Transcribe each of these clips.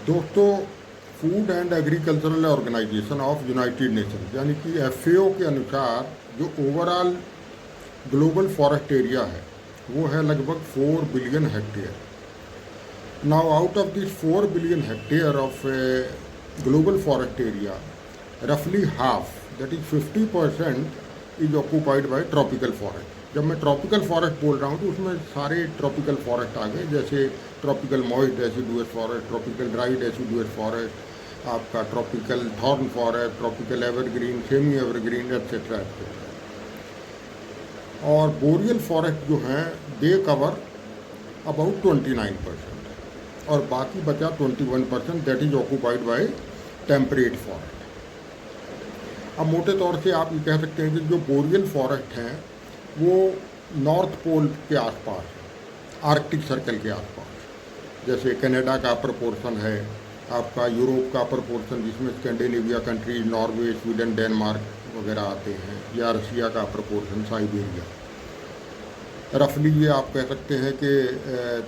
दोस्तों, Food and Agricultural Organization of United Nation यानी कि FAO के अनुसार जो ओवरऑल ग्लोबल फॉरेस्ट एरिया है वो है लगभग 4 billion hectare. Now out of this 4 billion hectare of global forest area, रफली half that is 50% is occupied by tropical forest. जब मैं ट्रॉपिकल फॉरेस्ट बोल रहा हूँ तो उसमें सारे ट्रॉपिकल फॉरेस्ट आ गए, जैसे tropical moist deciduous forest, tropical dry deciduous forest, आपका tropical thorn forest, tropical evergreen, semi evergreen etcetera etcetera. और बोरियल फॉरेस्ट जो हैं दे कवर अबाउट 29% और बाकी बचा 21% that is occupied bye temperate forest. अब मोटे तौर से आप ये कह सकते हैं कि जो बोरियल फॉरेस्ट हैं वो नॉर्थ पोल के आसपास है, आर्कटिक सर्कल के आसपास, जैसे कनाडा का प्रपोर्शन है, आपका यूरोप का प्रपोर्शन जिसमें Scandinavia countries, Norway, Sweden, Denmark वगैरह आते हैं, या रसिया का प्रपोर्शन, साइबेरिया। रफली ये आप कह सकते हैं कि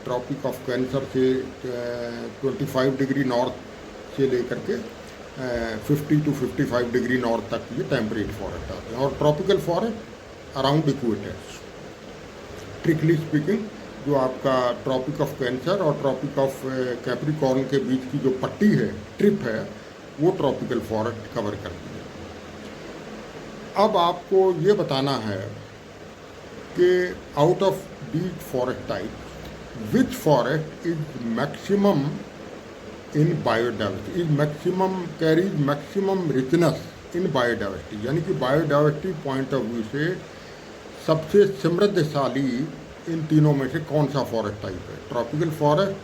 ट्रॉपिक ऑफ कैंसर से 25 डिग्री नॉर्थ से लेकर के 50 to 55 डिग्री नॉर्थ तक ये टेम्परेट फॉरेस्ट आते हैं। और tropical forest around equator, strictly speaking जो आपका ट्रॉपिक ऑफ कैंसर और ट्रॉपिक ऑफ कैप्रिकॉर्न के बीच की जो पट्टी है, ट्रिप है, वो ट्रॉपिकल फॉरेस्ट कवर करती है। अब आपको ये बताना है कि out of these forest type which forest is maximum in biodiversity, is maximum carries maximum richness in biodiversity, यानी कि बायोडाइवर्सिटी पॉइंट ऑफ व्यू से सबसे समृद्धशाली इन तीनों में से कौन सा फॉरेस्ट टाइप है? ट्रॉपिकल फॉरेस्ट,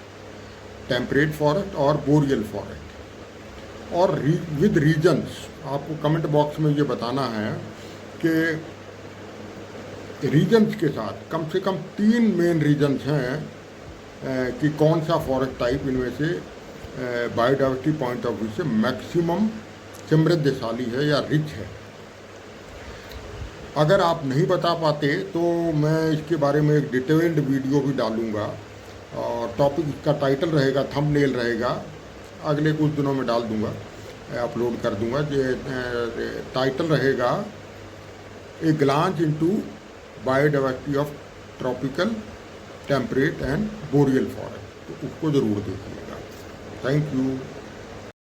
टेम्परेट फॉरेस्ट और बोरियल फॉरेस्ट। और विद रीजन्स आपको कमेंट बॉक्स में ये बताना है कि रीजन्स के साथ कम से कम 3 मेन रीजन्स हैं कि कौन सा फॉरेस्ट टाइप इनमें से बायोडाइवर्सिटी पॉइंट ऑफ व्यू से मैक्सिमम समृद्धशाली है या रिच है। अगर आप नहीं बता पाते तो मैं इसके बारे में एक डिटेल्ड वीडियो भी डालूँगा और टॉपिक इसका टाइटल रहेगा, थंबनेल रहेगा, अगले कुछ दिनों में डाल दूँगा, अपलोड कर दूँगा। जो टाइटल रहेगा a glance into biodiversity of tropical, temperate and boreal forest, तो उसको ज़रूर देखिएगा। Thank you.